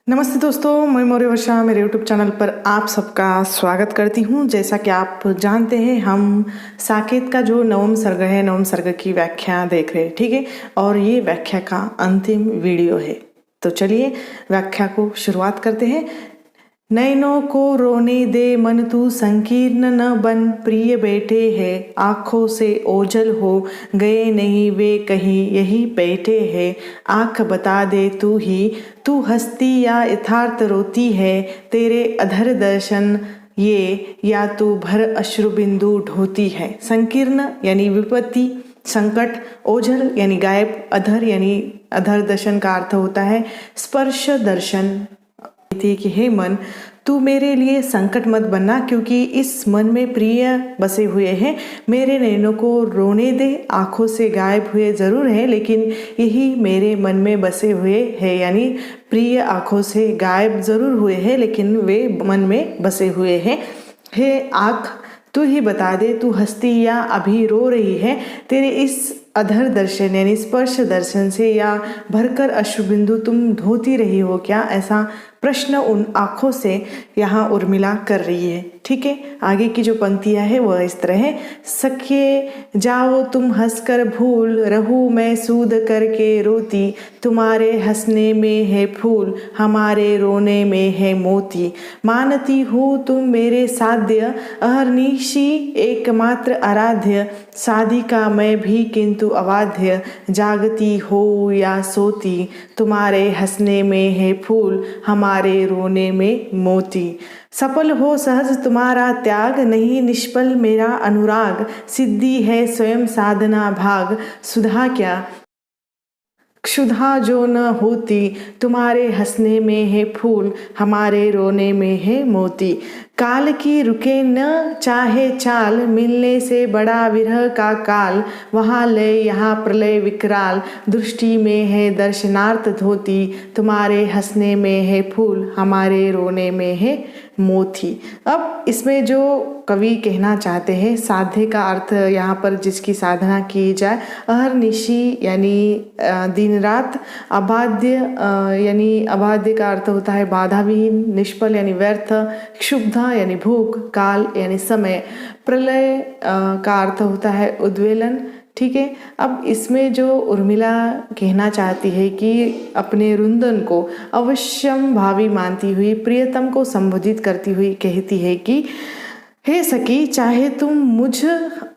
नमस्ते दोस्तों, मैं मौर्य वर्षा मेरे यूट्यूब चैनल पर आप सबका स्वागत करती हूँ। जैसा कि आप जानते हैं, हम साकेत का जो नवम सर्ग है, नवम सर्ग की व्याख्या देख रहे हैं, ठीक है। और ये व्याख्या का अंतिम वीडियो है, तो चलिए व्याख्या को शुरुआत करते हैं। नैनों को रोने दे मन तू संकीर्ण न बन, प्रिय बैठे हैं आँखों से ओझल हो, गए नहीं वे कहीं यही बैठे हैं, आँख बता दे तू ही, तू हंसती या यथार्थ रोती है, तेरे अधर दर्शन ये या तू भर अश्रु बिंदु ढोती है। संकीर्ण यानी विपत्ति, संकट, ओझल यानी गायब, अधर यानी अधर दर्शन का अर्थ होता है स्पर्श दर्शन। कि हे मन, तू मेरे लिए संकट मत बनना, क्योंकि इस मन में प्रिय बसे हुए हैं। मेरे नैनों को रोने दे, आँखों से गायब हुए ज़रूर है, लेकिन यही मेरे मन में बसे हुए हैं, यानी प्रिय आँखों से गायब ज़रूर हुए हैं, लेकिन वे मन में बसे हुए हैं। हे आँख, तू ही बता दे, तू हंसती या अभी रो रही है, तेरे इस अधर दर्शन यानी स्पर्श दर्शन से या भरकर अश्रुबिंदु तुम धोती रही हो क्या? ऐसा प्रश्न उन आँखों से यहाँ उर्मिला कर रही है, ठीक है। आगे की जो पंक्तियाँ है वह इस तरह है। सखिए जाओ तुम हंसकर भूल, रहूं मैं सूद करके रोती, तुम्हारे हंसने में है फूल, हमारे रोने में है मोती, मानती हूँ तुम मेरे साध्य, अहर्निशी एकमात्र आराध्य, साधिका मैं भी किंतु अवाध्य, जागती हो या सोती, तुम्हारे हंसने में है फूल, हमारे रोने में मोती, सफल हो सहज तुम्हारा त्याग, नहीं निष्फल मेरा अनुराग, सिद्धि है स्वयं साधना भाग, सुधा क्या क्षुधा जो न होती, तुम्हारे हंसने में है फूल, हमारे रोने में है मोती, काल की रुके न चाहे चाल, मिलने से बड़ा विरह का काल, वहाँ लय यहाँ प्रलय विकराल, दृष्टि में है दर्शनार्थ धोती, तुम्हारे हंसने में है फूल, हमारे रोने में है मोती। अब इसमें जो कवि कहना चाहते हैं, साध्य का अर्थ यहाँ पर जिसकी साधना की जाए, अहर्निशी यानी दिन रात, अबाध्य यानी अबाध्य का अर्थ होता है बाधा विहीन, निष्फल यानी व्यर्थ, क्षुब्धा यानी भूख, काल यानी समय, प्रलय का अर्थ होता है उद्वेलन, ठीक है। अब इसमें जो उर्मिला कहना चाहती है कि अपने रुंदन को अवश्यम भावी मानती हुई प्रियतम को संबोधित करती हुई कहती है कि हे सखी, चाहे तुम मुझ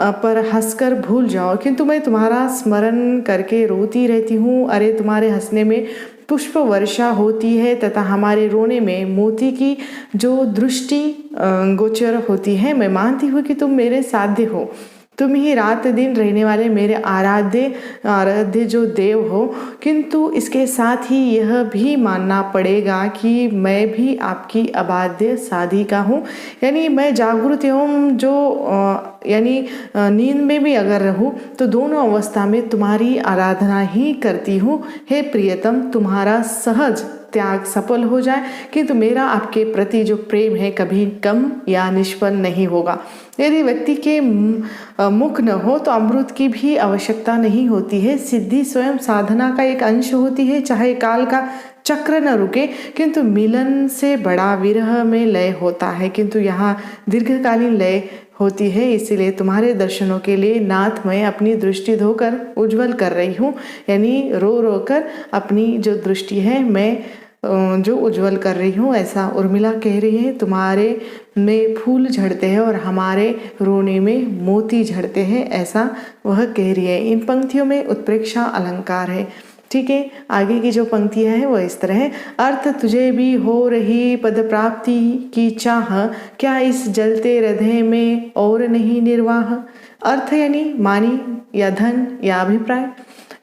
पर हंसकर भूल जाओ, किंतु मैं तुम्हारा स्मरण करके रोती रहती हूँ। अरे तुम्हारे हंसने में पुष्प वर्षा होती है तथा हमारे रोने में मोती की जो दृष्टि गोचर होती है। मैं मानती हूँ कि तुम मेरे साध्य हो, तुम ही रात दिन रहने वाले मेरे आराध्य जो देव हो, किंतु इसके साथ ही यह भी मानना पड़ेगा कि मैं भी आपकी अबाध्य साधिका हूँ, यानी मैं जागृत एवं जो यानी नींद में भी अगर रहूँ तो दोनों अवस्था में तुम्हारी आराधना ही करती हूँ। हे प्रियतम, तुम्हारा सहज त्याग सफल हो जाए, किंतु मेरा आपके प्रति जो प्रेम है कभी कम या निष्फल नहीं होगा। यदि व्यक्ति के मुख न हो तो अमृत की भी आवश्यकता नहीं होती है। सिद्धि स्वयं साधना का एक अंश होती है, चाहे काल का चक्र न रुके, किंतु मिलन से बड़ा विरह में लय होता है, किंतु यहाँ दीर्घकालीन लय होती है। इसीलिए तुम्हारे दर्शनों के लिए नाथ मैं अपनी दृष्टि धोकर उज्जवल कर रही हूँ, यानी रो रो कर अपनी जो दृष्टि है मैं जो उज्जवल कर रही हूँ, ऐसा उर्मिला कह रही है। तुम्हारे में फूल झड़ते हैं और हमारे रोने में मोती झड़ते हैं, ऐसा वह कह रही है। इन पंक्तियों में उत्प्रेक्षा अलंकार है, ठीक है। आगे की जो पंक्तियां हैं वो इस तरह है। अर्थ तुझे भी हो रही पद प्राप्ति की चाह, क्या इस जलते हृदय में और नहीं निर्वाह। अर्थ यानी मानी या धन या अभिप्राय,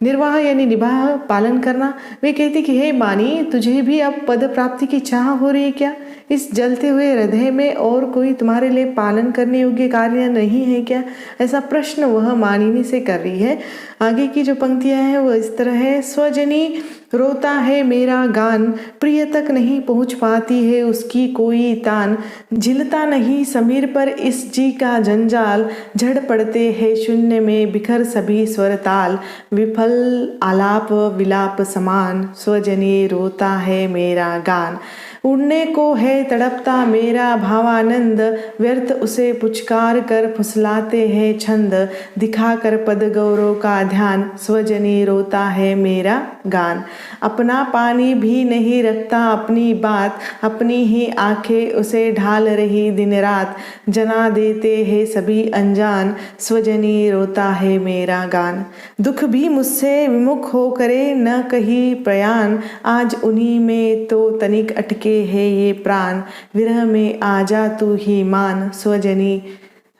निर्वाह यानी निभाह पालन करना। वे कहती कि हे मानी, तुझे भी अब पद प्राप्ति की चाह हो रही है क्या? इस जलते हुए हृदय में और कोई तुम्हारे लिए पालन करने योग्य कार्य नहीं है क्या? ऐसा प्रश्न वह मानिनी से कर रही है। आगे की जो पंक्तियां हैं वो इस तरह है। स्वजनी रोता है मेरा गान, प्रिय तक नहीं पहुँच पाती है उसकी कोई तान। झिलता नहीं समीर पर इस जी का जंजाल, झड़ पड़ते हैं शून्य में बिखर सभी स्वर ताल। विफल आलाप विलाप समान, स्वजनी रोता है मेरा गान। उड़ने को है तड़पता मेरा भावानंद, व्यर्थ उसे पुचकार कर फुसलाते हैं छंद। दिखाकर पद गौरव का ध्यान, स्वजनी रोता है मेरा गान। अपना पानी भी नहीं रखता अपनी बात, अपनी ही आंखें उसे ढाल रही दिन रात। जना देते हैं सभी अनजान, स्वजनी रोता है मेरा गान। दुख भी मुझसे विमुख हो करे न कहीं प्रयाण, आज उन्हीं में तो तनिक अटके है ये प्राण। विरह में आजा तू ही मान, स्वजनी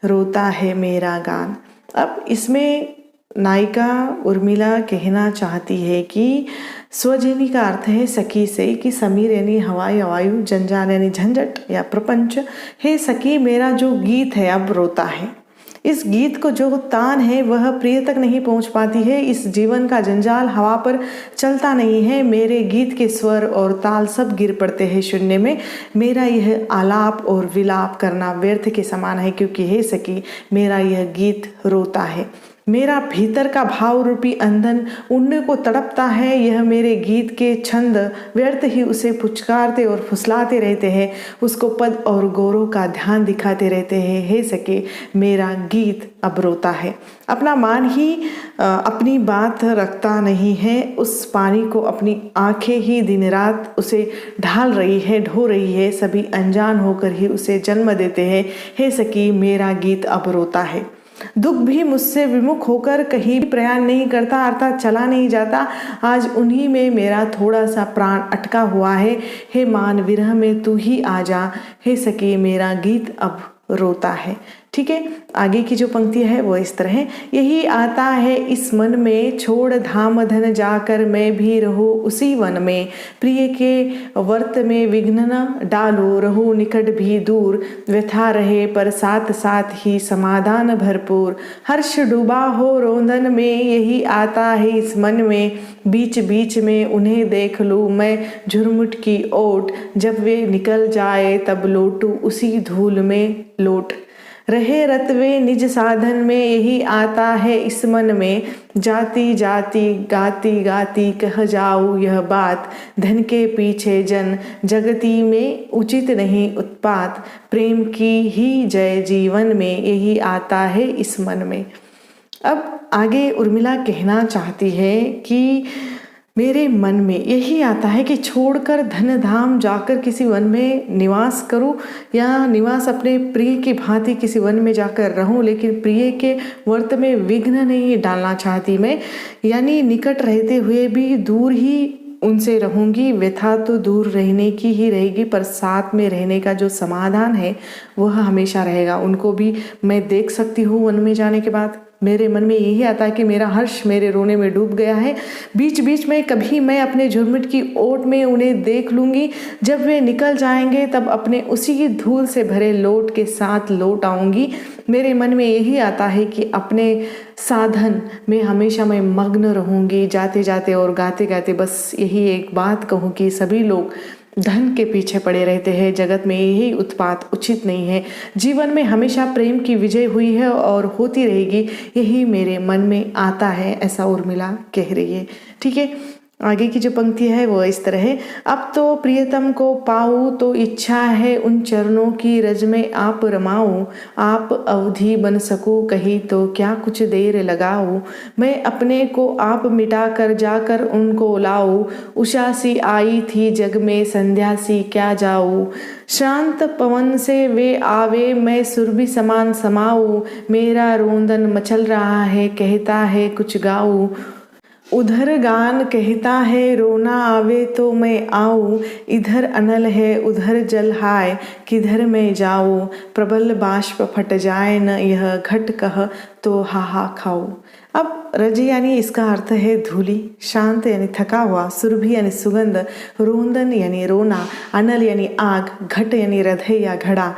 रोता है मेरा गान। अब इसमें नायिका उर्मिला कहना चाहती है कि स्वजनी का अर्थ है सखी से, कि समीर यानी हवा या वायु, जंजाल यानी झंझट या प्रपंच। हे सखी, मेरा जो गीत है अब रोता है। इस गीत को जो तान है वह प्रिय तक नहीं पहुंच पाती है। इस जीवन का जंजाल हवा पर चलता नहीं है। मेरे गीत के स्वर और ताल सब गिर पड़ते हैं शून्य में। मेरा यह आलाप और विलाप करना व्यर्थ के समान है, क्योंकि हे सखी, मेरा यह गीत रोता है। मेरा भीतर का भाव रूपी अंधन उड़ने को तड़पता है। यह मेरे गीत के छंद व्यर्थ ही उसे पुचकारते और फुसलाते रहते हैं, उसको पद और गौरव का ध्यान दिखाते रहते हैं। हे सके, मेरा गीत अब रोता है। अपना मान ही अपनी बात रखता नहीं है। उस पानी को अपनी आंखें ही दिन रात उसे ढाल रही है, ढो रही है। सभी अनजान होकर ही उसे जन्म देते हैं। हे सकी, मेरा गीत अब रोता है। दुख भी मुझसे विमुख होकर कहीं भी प्रयाण नहीं करता, अर्थात चला नहीं जाता। आज उन्हीं में मेरा थोड़ा सा प्राण अटका हुआ है। हे मान, विरह में तू ही आ जा। हे सके, मेरा गीत अब रोता है। ठीक है, आगे की जो पंक्ति है वो इस तरह है। यही आता है इस मन में, छोड़ धाम धन जाकर मैं भी रहूं उसी वन में। प्रिय के वर्त में विघ्न न डालो, रहूं निकट भी दूर। व्यथा रहे पर साथ साथ ही समाधान भरपूर। हर्ष डूबा हो रोंदन में, यही आता है इस मन में। बीच बीच में उन्हें देख लूं मैं झुरमुट की ओट। जब वे निकल जाए तब लौटूं उसी धूल में लौट। रहे रतवे निज साधन में, यही आता है इस मन में। जाती जाती गाती गाती कह जाऊँ यह बात। धन के पीछे जन जगती में, उचित नहीं उत्पात। प्रेम की ही जय जीवन में, यही आता है इस मन में। अब आगे उर्मिला कहना चाहती है कि मेरे मन में यही आता है कि छोड़कर धन धाम जाकर किसी वन में निवास करूं, या निवास अपने प्रिय की भांति किसी वन में जाकर रहूं, लेकिन प्रिय के वर्त में विघ्न नहीं डालना चाहती मैं। यानी निकट रहते हुए भी दूर ही उनसे रहूंगी। व्यथा तो दूर रहने की ही रहेगी, पर साथ में रहने का जो समाधान है वह हमेशा रहेगा। उनको भी मैं देख सकती हूँ वन में जाने के बाद। मेरे मन में यही आता है कि मेरा हर्ष मेरे रोने में डूब गया है। बीच बीच में कभी मैं अपने झुरमुट की ओट में उन्हें देख लूँगी। जब वे निकल जाएंगे तब अपने उसी धूल से भरे लोट के साथ लौट आऊँगी। मेरे मन में यही आता है कि अपने साधन में हमेशा मैं मग्न रहूँगी, जाते जाते और गाते गाते बस यही एक बात कहूँ कि सभी लोग धन के पीछे पड़े रहते हैं। जगत में यही उत्पात उचित नहीं है। जीवन में हमेशा प्रेम की विजय हुई है और होती रहेगी, यही मेरे मन में आता है, ऐसा उर्मिला कह रही है। ठीक है, आगे की जो पंक्ति है वो इस तरह है। अब तो प्रियतम को पाऊँ तो इच्छा है उन चरणों की रज में आप रमाऊँ। आप अवधि बन सकूँ कहीं तो क्या कुछ देर लगाऊँ। मैं अपने को आप मिटा कर जाकर उनको लाऊँ। उषा सी आई थी जग में संध्या सी क्या जाऊँ। शांत पवन से वे आवे मैं सुरभि समान समाऊँ। मेरा रोंदन मचल रहा है कहता है कुछ गाऊँ। उधर गान कहता है रोना आवे तो मैं आऊँ। इधर अनल है उधर जल हाय किधर मैं जाऊँ। प्रबल बाष्प फट जाए न यह घट कह तो हाहा खाऊँ। अब रज यानी इसका अर्थ है धूली, शांत यानी थका हुआ, सुरभि यानी सुगंध, रोंदन यानी रोना, अनल यानी आग, घट यानी हृदय या घड़ा।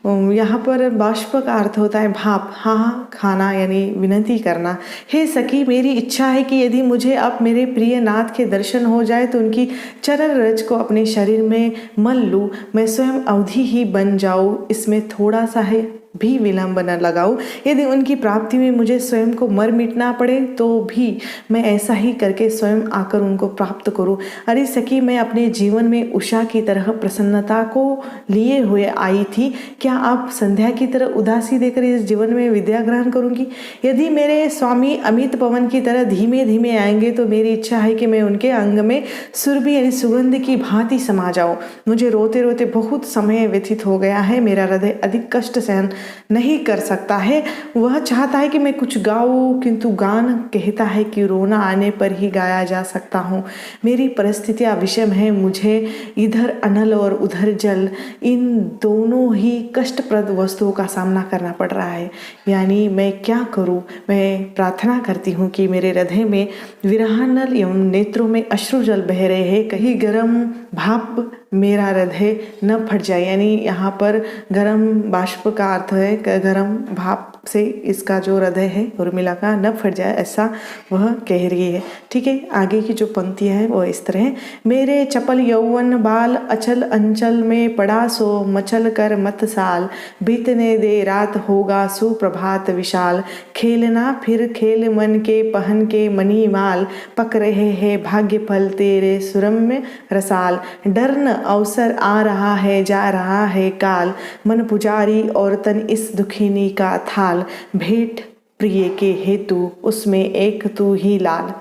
यहाँ पर बाष्प का अर्थ होता है भाप, हाँ खाना यानी विनती करना। हे सखी, मेरी इच्छा है कि यदि मुझे अब मेरे प्रिय नाथ के दर्शन हो जाए तो उनकी चरण रज को अपने शरीर में मल लूँ, मैं स्वयं अवधि ही बन जाऊँ, इसमें थोड़ा सा है भी विलंब न लगाऊं। यदि उनकी प्राप्ति में मुझे स्वयं को मर मिटना पड़े तो भी मैं ऐसा ही करके स्वयं आकर उनको प्राप्त करूं। अरे सखी, मैं अपने जीवन में उषा की तरह प्रसन्नता को लिए हुए आई थी, क्या आप संध्या की तरह उदासी देकर इस जीवन में विद्या ग्रहण करूंगी? यदि मेरे स्वामी अमित पवन की तरह धीमे धीमे आएंगे तो मेरी इच्छा है कि मैं उनके अंग में सुरभि यानी सुगंध की भांति समा जाऊं। मुझे रोते रोते बहुत समय व्यतीत हो गया है, मेरा हृदय अधिक कष्ट सहन नहीं कर सकता है। वह चाहता है कि मैं कुछ गाऊं, किंतु गान कहता है कि रोना आने पर ही गाया जा सकता हूँ। मेरी परिस्थितियाँ विषम है, मुझे इधर अनल और उधर जल, इन दोनों ही कष्टप्रद वस्तुओं का सामना करना पड़ रहा है। यानी मैं क्या करूँ? मैं प्रार्थना करती हूँ कि मेरे हृदय में विरहानल एवं नेत्रों में अश्रु जल बह रहे हैं, कहीं गर्म भाप मेरा हृदय न फट जाए। यानी यहाँ पर गर्म बाष्प का अर्थ है गर्म भाप से इसका जो हृदय है उर्मिला का न फट जाए, ऐसा वह कह रही है। ठीक है, आगे की जो पंक्तियाँ हैं वो इस तरह है। मेरे चपल यौवन बाल अचल अंचल में पड़ा सो मचल कर मत साल, बीतने दे रात होगा सुप्रभात विशाल, खेलना फिर खेल मन के पहन के मनी माल, पक रहे हैं भाग्य फल तेरे सुरम्य रसाल, डरन अवसर आ रहा है जा रहा है काल, मन पुजारी और तन इस दुखिनी का थाल, भेंट प्रिय के हेतु उसमें एक तू ही लाल।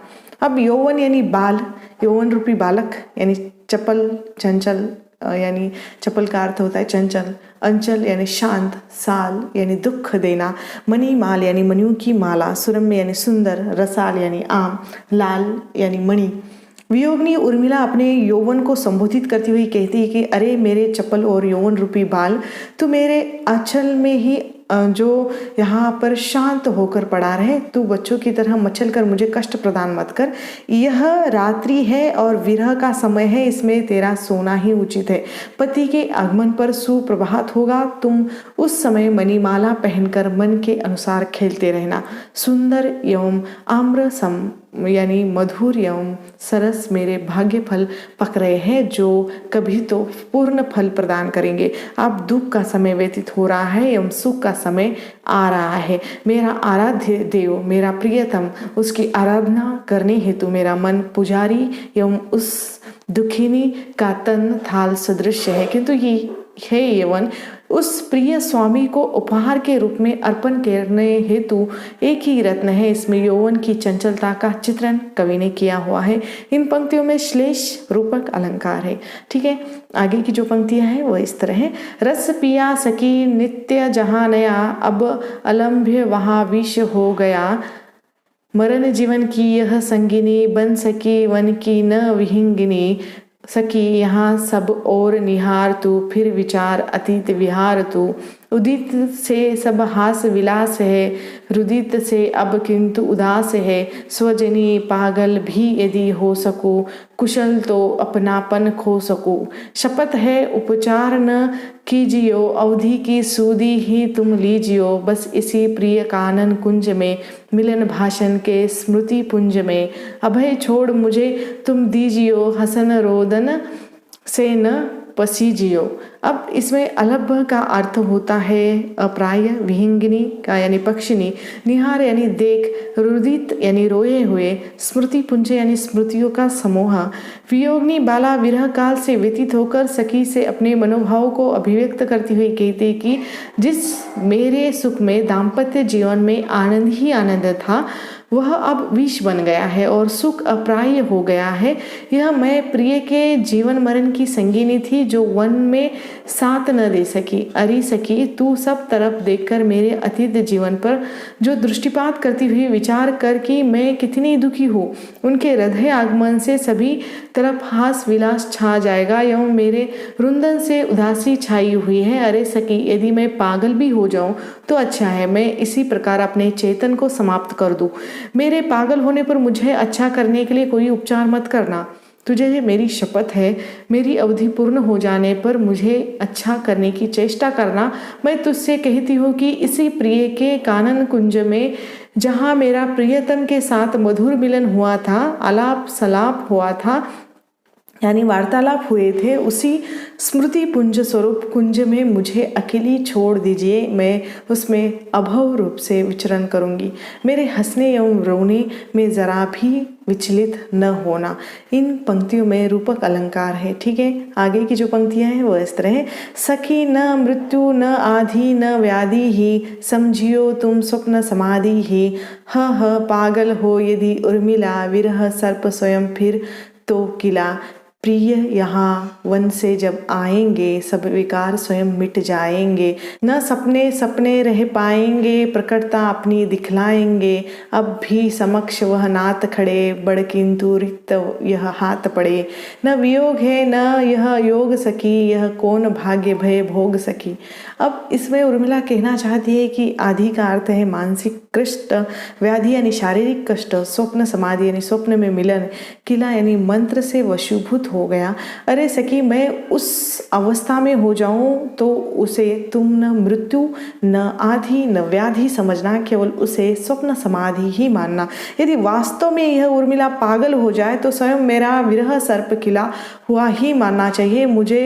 अब यौवन यानी बाल, यौवन रूपी बालक यानी चपल चंचल, यानी चपल का अर्थ होता है चंचल, अंचल यानी शांत, साल यानी दुख देना, मणि माल यानी मणियों की माला, सुरम्य यानी सुंदर, रसाल यानी आम, लाल यानी मणि। वियोगिनी उर्मिला अपने यौवन को संबोधित करती हुई कहती है कि अरे मेरे चपल और यौवन रूपी बाल, तू मेरे आंचल में ही जो यहाँ पर शांत होकर पड़ा रहे, तू बच्चों की तरह मचल कर मुझे कष्ट प्रदान मत कर। यह रात्रि है और विरह का समय है, इसमें तेरा सोना ही उचित है। पति के आगमन पर सुप्रभात होगा, तुम उस समय मणिमाला पहनकर मन के अनुसार खेलते रहना। सुंदर एवं आम्र सम यानी मधुर एवं सरस मेरे भाग्य फल पक रहे हैं, जो कभी तो पूर्ण फल प्रदान करेंगे। अब दुख का समय व्यतीत हो रहा है एवं सुख का समय आ रहा है। मेरा आराध्य देव, मेरा प्रियतम, उसकी आराधना करने हेतु मेरा मन पुजारी एवं उस दुखिनी का तन थाल सदृश है, किंतु ये है यौवन उस प्रिय स्वामी को उपहार के रूप में अर्पण करने हेतु एक ही रत्न है। इसमें यौवन की चंचलता का चित्रण कवि ने किया हुआ है। इन पंक्तियों में श्लेष रूपक अलंकार है। ठीक है, आगे की जो पंक्तियां हैं वो इस तरह है। रस पिया सकी नित्य जहाँ नया, अब अलंभ्य वहाँ विष हो गया, मरण जीवन की यह संगिनी, बन सकी वन की न विहिंगिनी, सखी यहाँ सब और निहार तू, फिर विचार अतीत विहार तू, उदित से सब हास विलास है, रुदित से अब किंतु उदास है, स्वजनी पागल भी यदि हो सकूं, कुशल तो अपनापन खो सकूं, शपथ है उपचार न कीजियो, अवधि की सूदी ही तुम लीजियो, बस इसी प्रिय कानन कुंज में, मिलन भाषण के स्मृति पुंज में, अभय छोड़ मुझे तुम दीजियो, हसन रोदन से न पसीजियो। अब इसमें अलभ का अर्थ होता है अप्राय, विहिंगिनी का यानी पक्षिनी, निहार यानी देख, रुदित यानी रोए हुए, स्मृति पुंज यानी स्मृतियों का समूह। वियोगिनी बाला विरह काल से व्यतीत होकर सखी से अपने मनोभाव को अभिव्यक्त करती हुई कहते कि जिस मेरे सुख में दाम्पत्य जीवन में आनंद ही आनंद था, वह अब विष बन गया है और सुख अप्राय हो गया है। यह मैं प्रिय के जीवन मरण की संगिनी थी, जो वन में साथ न दे सकी। अरे सखी, तू सब तरफ देखकर मेरे अतीत जीवन पर जो दृष्टिपात करती हुई विचार कर कि मैं कितनी दुखी हूँ। उनके हृदय आगमन से सभी तरफ हास विलास छा जाएगा एवं मेरे रुंदन से उदासी छाई हुई है। अरे सखी, यदि मैं पागल भी हो जाऊं तो अच्छा है, मैं इसी प्रकार अपने चेतन को समाप्त कर दूं। मेरे पागल होने पर मुझे अच्छा करने के लिए कोई उपचार मत करना। तुझे मेरी शपथ है, मेरी अवधि पूर्ण हो जाने पर मुझे अच्छा करने की चेष्टा करना। मैं तुझसे कहती हूँ कि इसी प्रिय के कानन कुंज में, जहाँ मेरा प्रियतम के साथ मधुर मिलन हुआ था, आलाप सलाप हुआ था, यानी वार्तालाप हुए थे, उसी स्मृति पुंज स्वरूप कुंज में मुझे अकेली छोड़ दीजिए। मैं उसमें अभव रूप से विचरण करूंगी। मेरे हंसने एवं रोने में जरा भी विचलित न होना। इन पंक्तियों में रूपक अलंकार है। ठीक है, आगे की जो पंक्तियां हैं वो इस तरह है। सखी न मृत्यु न आधि न व्याधि ही, समझियो तुम स्वप्न समाधि ही। ह पागल हो यदि उर्मिला, विरह सर्प स्वयं फिर तो किला। प्रिय यहाँ वन से जब आएंगे, सब विकार स्वयं मिट जाएंगे। न सपने सपने रह पाएंगे, प्रकटता अपनी दिखलाएंगे। अब भी समक्ष वह नाथ खड़े, बड़ किंतु रिक्त यह हाथ पड़े। न वियोग है न यह योग सकी, यह कौन भाग्य भय भोग सकी। अब इसमें उर्मिला कहना चाहती है कि आदि का अर्थ है मानसिक कष्ट, व्याधि यानी शारीरिक कष्ट, स्वप्न समाधि यानी स्वप्न में मिलन, किला यानी मंत्र से वशीभूत हो गया। अरे सखी, मैं उस अवस्था में हो जाऊं तो उसे तुम न मृत्यु न आधि न व्याधि समझना, केवल उसे स्वप्न समाधि ही मानना। यदि वास्तव में यह उर्मिला पागल हो जाए तो स्वयं मेरा विरह सर्प किला हुआ ही मानना चाहिए। मुझे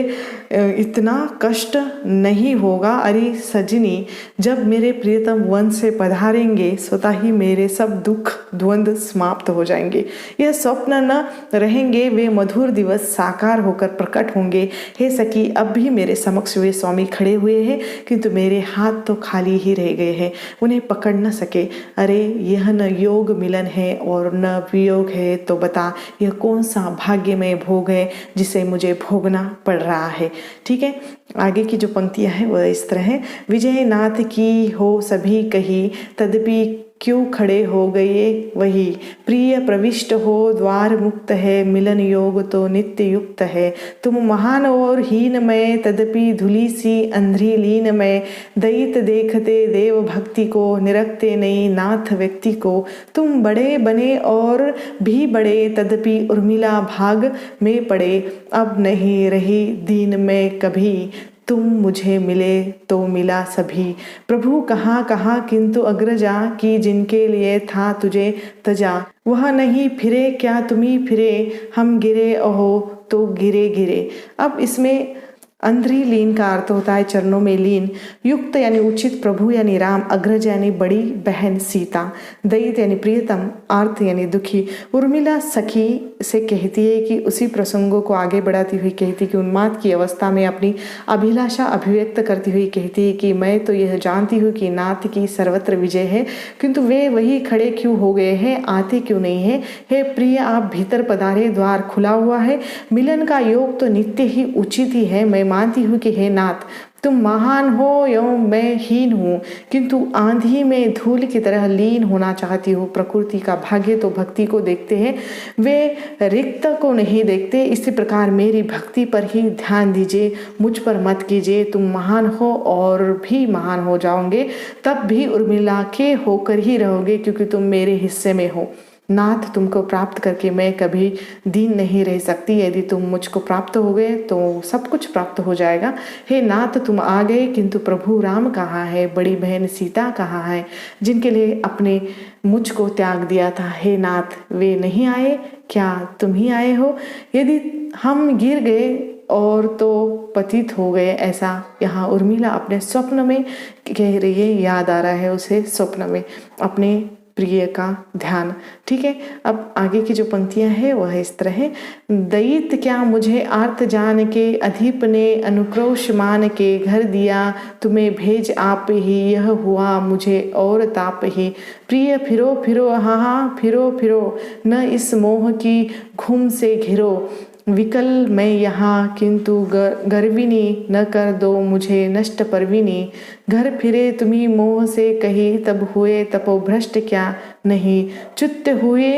इतना कष्ट नहीं होगा। अरे सजनी, जब मेरे प्रियतम वन से पधारेंगे, स्वतः ही मेरे सब दुख द्वंद्व समाप्त हो जाएंगे। यह स्वप्न न रहेंगे, वे मधुर दिवस साकार होकर प्रकट होंगे। हे सखी, अब भी मेरे समक्ष वे स्वामी खड़े हुए हैं, किंतु मेरे हाथ तो खाली ही रह गए हैं, उन्हें पकड़ न सके। अरे यह न योग मिलन है और न वियोग है, तो बता यह कौन सा भाग्यमय भोग है जिसे मुझे भोगना पड़ रहा है। ठीक है, आगे की जो पंक्तियां हैं वह इस तरह है। विजय नाथ की हो सभी कही, तदपि क्यों खड़े हो गए वही। प्रिय प्रविष्ट हो द्वार मुक्त है, मिलन योग तो नित्य युक्त है। तुम महान और हीन मैं, तदपि धुली सी अंधी लीन मैं। दैत देखते देव भक्ति को, निरखते नहीं नाथ व्यक्ति को। तुम बड़े बने और भी बड़े, तदपि उर्मिला भाग में पड़े। अब नहीं रही दीन में कभी, तुम मुझे मिले तो मिला सभी। प्रभु कहाँ कहाँ किंतु अग्रजा, की जिनके लिए था तुझे तजा। वह नहीं फिरे क्या तुम्ही फिरे, हम गिरे अहो तो गिरे गिरे। अब इसमें अंध्री लीन का अर्थ होता है चरणों में लीन। युक्त यानी उचित, प्रभु यानी राम, अग्रज यानी बड़ी बहन सीता, दैत यानी प्रियतम, आर्त यानी दुखी। उर्मिला सखी से कहती है कि उसी प्रसंगों को आगे बढ़ाती हुई कहती कि उन्माद की अवस्था में अपनी अभिलाषा अभिव्यक्त करती हुई कहती है कि मैं तो यह जानती हूँ कि नाथ की सर्वत्र विजय है, किंतु वे वही खड़े क्यों हो गए हैं, आते क्यों नहीं है। हे प्रिय, आप भीतर पधारे, द्वार खुला हुआ है। मिलन का योग तो नित्य ही उचित ही है। मैं मानती हूँ कि हे नाथ, तुम महान हो एवं मैं हीन हूँ, किंतु आंधी में धूल की तरह लीन होना चाहती हूँ। प्रकृति का भाग्य तो भक्ति को देखते हैं, वे रिक्त को नहीं देखते। इसी प्रकार मेरी भक्ति पर ही ध्यान दीजिए, मुझ पर मत कीजिए। तुम महान हो और भी महान हो जाओगे, तब भी उर्मिला के होकर ही रहोगे, क्योंकि तुम मेरे हिस्से में हो। नाथ, तुमको प्राप्त करके मैं कभी दीन नहीं रह सकती। यदि तुम मुझको प्राप्त हो गए तो सब कुछ प्राप्त हो जाएगा। हे नाथ, तुम आ गए, किंतु प्रभु राम कहाँ है, बड़ी बहन सीता कहाँ है, जिनके लिए अपने मुझको त्याग दिया था। हे नाथ, वे नहीं आए क्या, तुम ही आए हो। यदि हम गिर गए और तो पतित हो गए, ऐसा यहाँ उर्मिला अपने स्वप्न में कह रही है। याद आ रहा है उसे स्वप्न में अपने प्रिय का ध्यान। ठीक है, अब आगे की जो पंक्तियां हैं वह इस तरह है। दैत क्या मुझे आर्त जान के, अधिप ने अनुक्रोश मान के। घर दिया तुम्हें भेज आप ही, यह हुआ मुझे और ताप ही। प्रिय फिरो फिरो, हाँ फिरो फिरो, न इस मोह की घुम से घिरो। विकल मैं यहाँ किंतु गर्विनी, न कर दो मुझे नष्ट परविनी। घर फिरे तुम्ही मोह से कही, तब हुए तपोभ्रष्ट क्या नहीं। च्युत हुए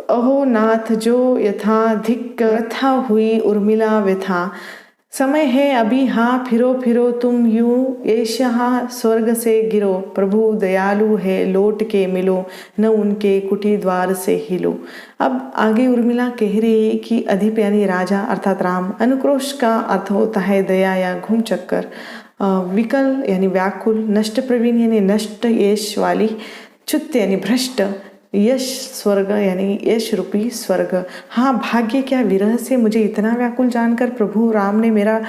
अहो नाथ जो यथा धिक, व्यथा हुई उर्मिला व्यथा। समय है अभी, हाँ फिरो फिरो तुम यूं, ऐश हाँ स्वर्ग से गिरो, प्रभु दयालु है लौट के मिलो, न उनके कुटी द्वार से हिलो। अब आगे उर्मिला कह रही है कि अधिप यानी राजा अर्थात राम, अनुक्रोश का अर्थ होता है दया या घूम चक्कर, विकल यानी व्याकुल, नष्ट प्रवीण यानी नष्ट यश वाली, च्युत यानी भ्रष्ट, यश स्वर्ग यानी यश रूपी स्वर्ग। हाँ भाग्य क्या विरह से मुझे इतना व्याकुल जानकर प्रभु राम ने मेरा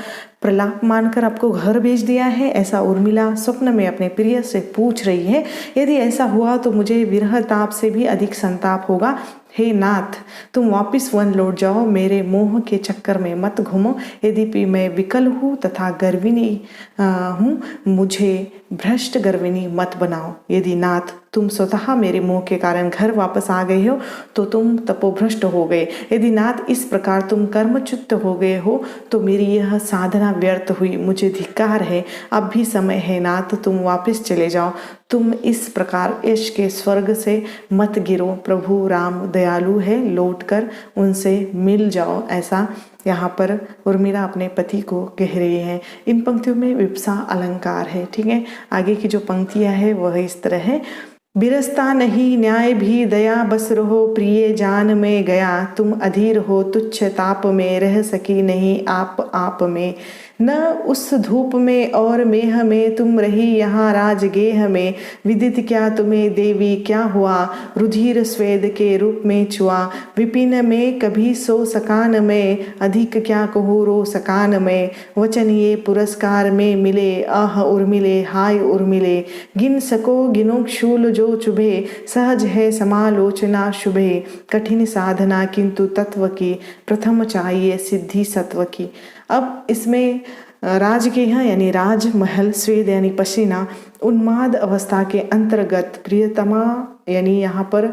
प्रलाप मानकर आपको घर भेज दिया है, ऐसा उर्मिला स्वप्न में अपने प्रिय से पूछ रही है। यदि ऐसा हुआ तो मुझे विरह ताप से भी अधिक संताप होगा। हे नाथ, तुम वापिस वन लौट जाओ, मेरे मोह के चक्कर में मत घूमो। यद्यपि मैं विकल हूँ तथा गर्विणी हूँ, मुझे भ्रष्ट गर्विणी मत बनाओ। यदि नाथ तुम स्वतः मेरे मोह के कारण घर वापस आ गए हो तो तुम तपोभ्रष्ट हो गए। यदि नाथ इस प्रकार तुम कर्मच्युत हो गए हो तो मेरी यह साधना व्यर्थ हुई, मुझे धिक्कार है। अब भी समय है नाथ, तुम वापस चले जाओ। तुम इस प्रकार यश के स्वर्ग से मत गिरो, प्रभु राम दयालु है, लौटकर उनसे मिल जाओ। ऐसा यहाँ पर उर्मिला अपने पति को कह रही है। इन पंक्तियों में विप्सा अलंकार है। ठीक है, आगे की जो पंक्तियाँ है वह इस तरह है। बिरस्ता नहीं न्याय भी दया, बस रहो प्रिय जान में गया, तुम अधीर हो तुच्छ ताप में, रह सकी नहीं आप में। न उस धूप में और मेह में तुम रही यहाँ राजगेह में, विदित क्या तुम्हें देवी क्या हुआ, रुधिर स्वेद के रूप में छुआ, विपिन में कभी सो सकान में, अधिक क्या कहूँ रो सकान में। वचन ये पुरस्कार में मिले, आह उर्मिले हाय उर्मिले, गिन सको गिनो शूल जो चुभे, सहज है समालोचना शुभे, कठिन साधना किंतु तत्व की, प्रथम चाहिए सिद्धि सत्व की। अब इसमें राजगेह यानी राजमहल, स्वेद यानी पसीना, उन्माद अवस्था के अंतर्गत प्रियतमा यानी यहाँ पर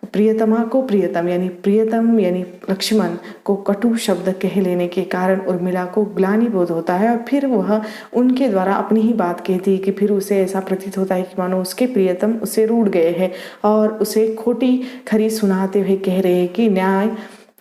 प्रियतमा को प्रियतम यानी लक्ष्मण को कटु शब्द कह लेने के कारण उर्मिला को ग्लानि बोध होता है और फिर वह उनके द्वारा अपनी ही बात कहती है कि फिर उसे ऐसा प्रतीत होता है कि मानो उसके प्रियतम उसे रूठ गए हैं और उसे खोटी खरी सुनाते हुए कह रहे हैं कि न्याय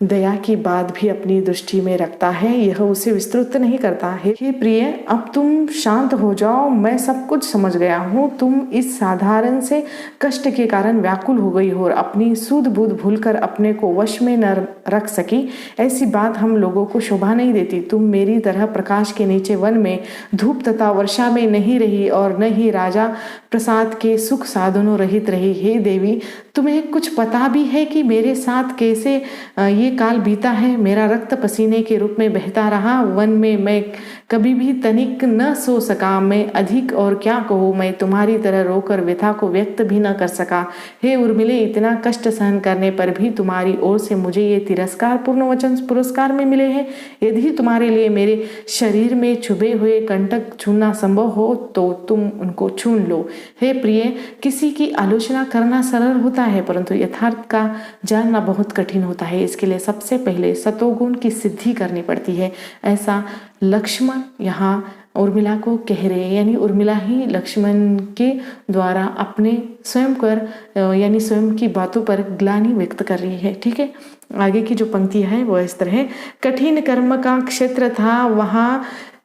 दया की बात भी अपनी दृष्टि में रखता है, यह उसे विस्तृत नहीं करता है। हे प्रिय, अब तुम शांत हो जाओ, मैं सब कुछ समझ गया हूँ। तुम इस साधारण से कष्ट के कारण व्याकुल हो गई हो और अपनी सूझ बूझ भूलकर अपने को वश में न रख सकी। ऐसी बात हम लोगों को शोभा नहीं देती। तुम मेरी तरह प्रकाश के नीचे वन में धूप तथा वर्षा में नहीं रही और न ही राजा प्रसाद के सुख साधनों रहित रही। हे देवी, तुम्हें कुछ पता भी है कि मेरे साथ कैसे ये काल बीता है। मेरा रक्त पसीने के रूप में बहता रहा। वन में मैं कभी भी तनिक न सो सका। मैं अधिक और क्या कहूँ, मैं तुम्हारी तरह रोकर व्यथा को व्यक्त भी न कर सका। हे उर्मिले, इतना कष्ट सहन करने पर भी तुम्हारी ओर से मुझे ये तिरस्कार पूर्ण वचन पुरस्कार में मिले हैं। यदि तुम्हारे लिए मेरे शरीर में छुपे हुए कंटक छूना संभव हो तो तुम उनको छून लो। हे प्रिय, किसी की आलोचना करना सरल होता है परंतु यथार्थ का जानना बहुत कठिन होता है। इसके लिए सबसे पहले सतोगुण की सिद्धि करनी पड़ती है। ऐसा लक्ष्मण यहाँ उर्मिला को कह रहे हैं, यानी उर्मिला ही लक्ष्मण के द्वारा अपने स्वयं की बातों पर ग्लानि व्यक्त कर रही है। ठीक है, आगे की जो पंक्ति है वह इस तरह है। कठिन कर्म का क्षेत्र था वहाँ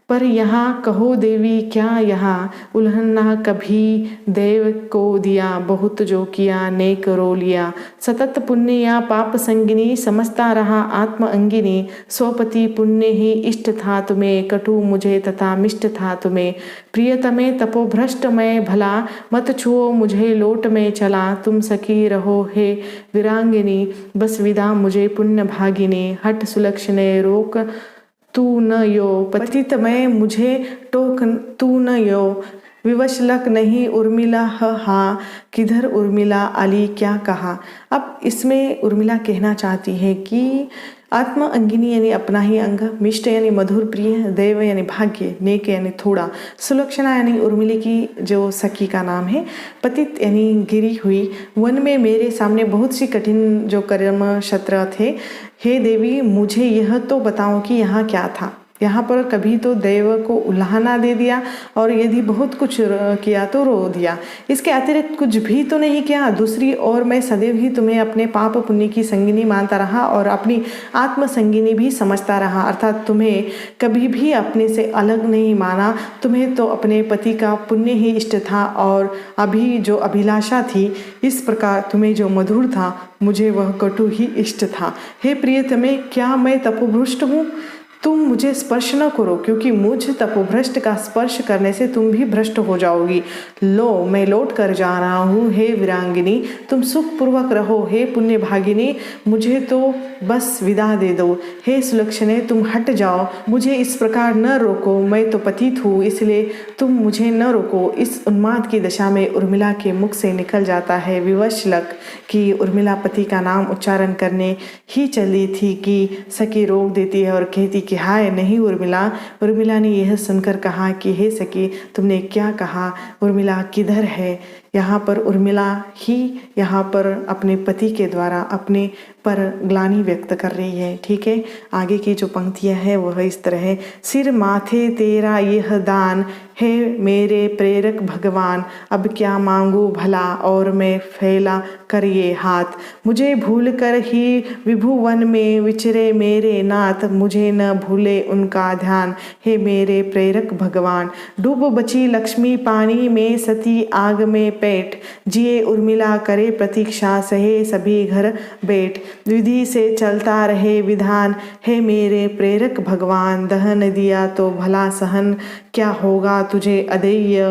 पर यहाँ कहो देवी क्या यहाँ, उल्हना कभी देव को दिया, बहुत जो किया नेक रो लिया। सतत पुण्य या पाप संगिनी, समझता रहा आत्म अंगिनी। स्वपति पुण्य ही इष्ट था तुम्हें, कटु मुझे तथा मिष्ट था तुम्हें। प्रियतमे तपोभ्रष्ट मैं भला, मत छुओ मुझे लोट में चला। तुम सखी रहो हे वीरांगिनी, बस विदा मुझे पुण्य भागिनी। हट सुलक्षणे रोक तू न यो, पतित मैं मुझे टोक तू न यो। विवश लक नहीं उर्मिला हा, किधर उर्मिला अली क्या कहा। अब इसमें उर्मिला कहना चाहती है कि आत्मा अंगिनी यानी अपना ही अंग, मिष्ट यानी मधुर प्रिय, देव यानी भाग्य, नेक यानी थोड़ा, सुलक्षणा यानी उर्मिली की जो सखी का नाम है, पतित यानी गिरी हुई। वन में मेरे सामने बहुत सी कठिन जो कर्म क्षेत्र थे। हे देवी, मुझे यह तो बताओ कि यहाँ क्या था। यहाँ पर कभी तो दैव को उल्हाना दे दिया और यदि बहुत कुछ किया तो रो दिया, इसके अतिरिक्त कुछ भी तो नहीं किया। दूसरी ओर मैं सदैव ही तुम्हें अपने पाप पुण्य की संगिनी मानता रहा और अपनी आत्म संगिनी भी समझता रहा, अर्थात तुम्हें कभी भी अपने से अलग नहीं माना। तुम्हें तो अपने पति का पुण्य ही इष्ट था और अभी जो अभिलाषा थी, इस प्रकार तुम्हें जो मधुर था, मुझे वह कटु ही इष्ट था। हे प्रियतमे, क्या मैं तपोभ्रष्ट हूँ? तुम मुझे स्पर्श न करो, क्योंकि मुझ तपोभ्रष्ट का स्पर्श करने से तुम भी भ्रष्ट हो जाओगी। लो, मैं लौट कर जा रहा हूँ। हे वीरांगिनी, तुम सुखपूर्वक रहो। हे पुण्य भागिनी, मुझे तो बस विदा दे दो। हे सुलक्षणे, तुम हट जाओ, मुझे इस प्रकार न रोको। मैं तो पतित हूँ, इसलिए तुम मुझे न रोको। इस उन्माद की दशा में उर्मिला के मुख से निकल जाता है विवश लक कि उर्मिला पति का नाम उच्चारण करने ही चली थी कि सखी रोक देती है और कहती कि हाय नहीं उर्मिला। उर्मिला ने यह सुनकर कहा कि हे सखी, तुमने क्या कहा? उर्मिला किधर है? यहाँ पर उर्मिला ही यहाँ पर अपने पति के द्वारा अपने पर ग्लानि व्यक्त कर रही है। ठीक है, आगे की जो पंक्तियाँ हैं वह इस तरह है। सिर माथे तेरा यह दान है मेरे प्रेरक भगवान, अब क्या मांगू भला और मैं फैला कर ये हाथ। मुझे भूल कर ही विभुवन में विचरे मेरे नाथ, मुझे न भूले उनका ध्यान। हे मेरे प्रेरक भगवान, डूब बची लक्ष्मी पानी में, सती आग में पेट। जिए उर्मिला करे प्रतीक्षा, सहे सभी घर बैठ। विधि से चलता रहे विधान, हे मेरे प्रेरक भगवान। दहन दिया तो भला सहन, क्या होगा तुझे अदेय।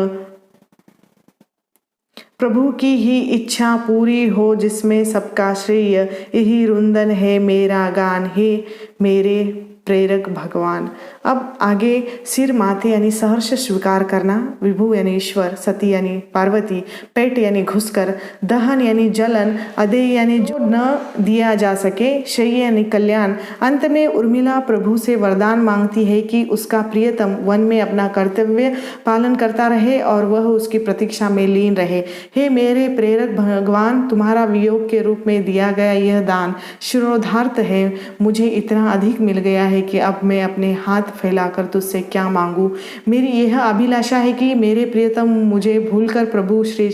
प्रभु की ही इच्छा पूरी हो, जिसमें सबका श्रेय। यही रुंदन है मेरा गान, हे मेरे प्रेरक भगवान। अब आगे सिर माथे यानी सहर्ष स्वीकार करना, विभु यानी ईश्वर, सती यानी पार्वती, पेट यानी घुसकर, दहन यानी जलन, अदेय यानी जो न दिया जा सके, शय्य यानी कल्याण। अंत में उर्मिला प्रभु से वरदान मांगती है कि उसका प्रियतम वन में अपना कर्तव्य पालन करता रहे और वह उसकी प्रतीक्षा में लीन रहे। हे मेरे प्रेरक भगवान, तुम्हारा वियोग के रूप में दिया गया यह दान शिरोधार्थ है। मुझे इतना अधिक मिल गया है कि अब मैं अपने हाथ फैलाकर तुझसे क्या मांगू। मेरी यह अभिलाषा है कि मेरे प्रियतम मुझे भूलकर प्रभु श्री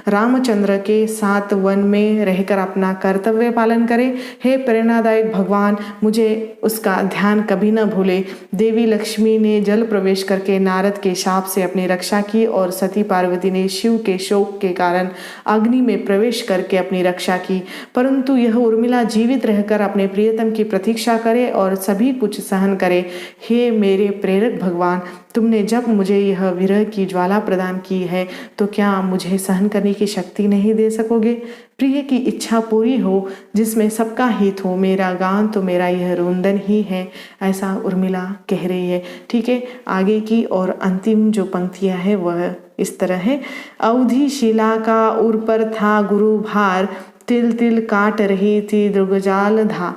रामचंद्र के साथ वन में रहकर अपना कर्तव्य पालन करे। हे प्रेरणादायक भगवान, मुझे उसका ध्यान कभी न भूले। देवी लक्ष्मी ने जल प्रवेश करके नारद के शाप से अपनी रक्षा की और सती पार्वती ने शिव के शोक के कारण अग्नि में प्रवेश करके अपनी रक्षा की, परंतु यह उर्मिला जीवित रहकर अपने प्रियतम की प्रतीक्षा करे और सभी कुछ सहन करे। हे मेरे प्रेरक भगवान, तुमने जब मुझे यह विरह की ज्वाला प्रदान की है, तो क्या मुझे सहन करने की शक्ति नहीं दे सकोगे? प्रिय की इच्छा पूरी हो, जिसमें सबका हित हो। मेरा गान तो मेरा यह रुंदन ही है, ऐसा उर्मिला कह रही है। ठीक है, आगे की और अंतिम जो पंक्तियां है वह इस तरह है। अवधि शिला का उर पर था गुरु भार, तिल तिल काट रही थी दृगजाल धा।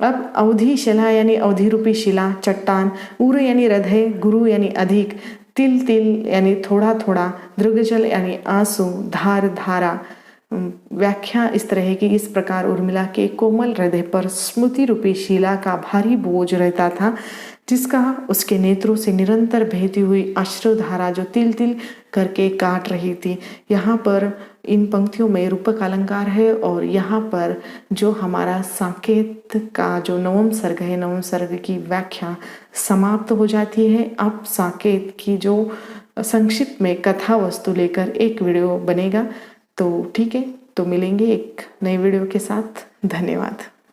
अब अवधि शिला यानी अवधि रूपी शिला, चट्टान, उर यानी हृदय, गुरु यानी अधिक, तिल तिल यानी थोड़ा थोड़ा, दृगजल यानी आंसू, धार धारा। व्याख्या इस तरह है कि इस प्रकार उर्मिला के कोमल हृदय पर स्मृति रूपी शिला का भारी बोझ रहता था, जिसका उसके नेत्रों से निरंतर बहती हुई अश्रुधारा जो तिल तिल करके काट रही थी। यहाँ पर इन पंक्तियों में रूपक अलंकार है और यहाँ पर जो हमारा साकेत का जो नवम सर्ग है, नवम सर्ग की व्याख्या समाप्त हो जाती है। अब साकेत की जो संक्षिप्त में कथा वस्तु लेकर एक वीडियो बनेगा। तो ठीक है, तो मिलेंगे एक नए वीडियो के साथ। धन्यवाद।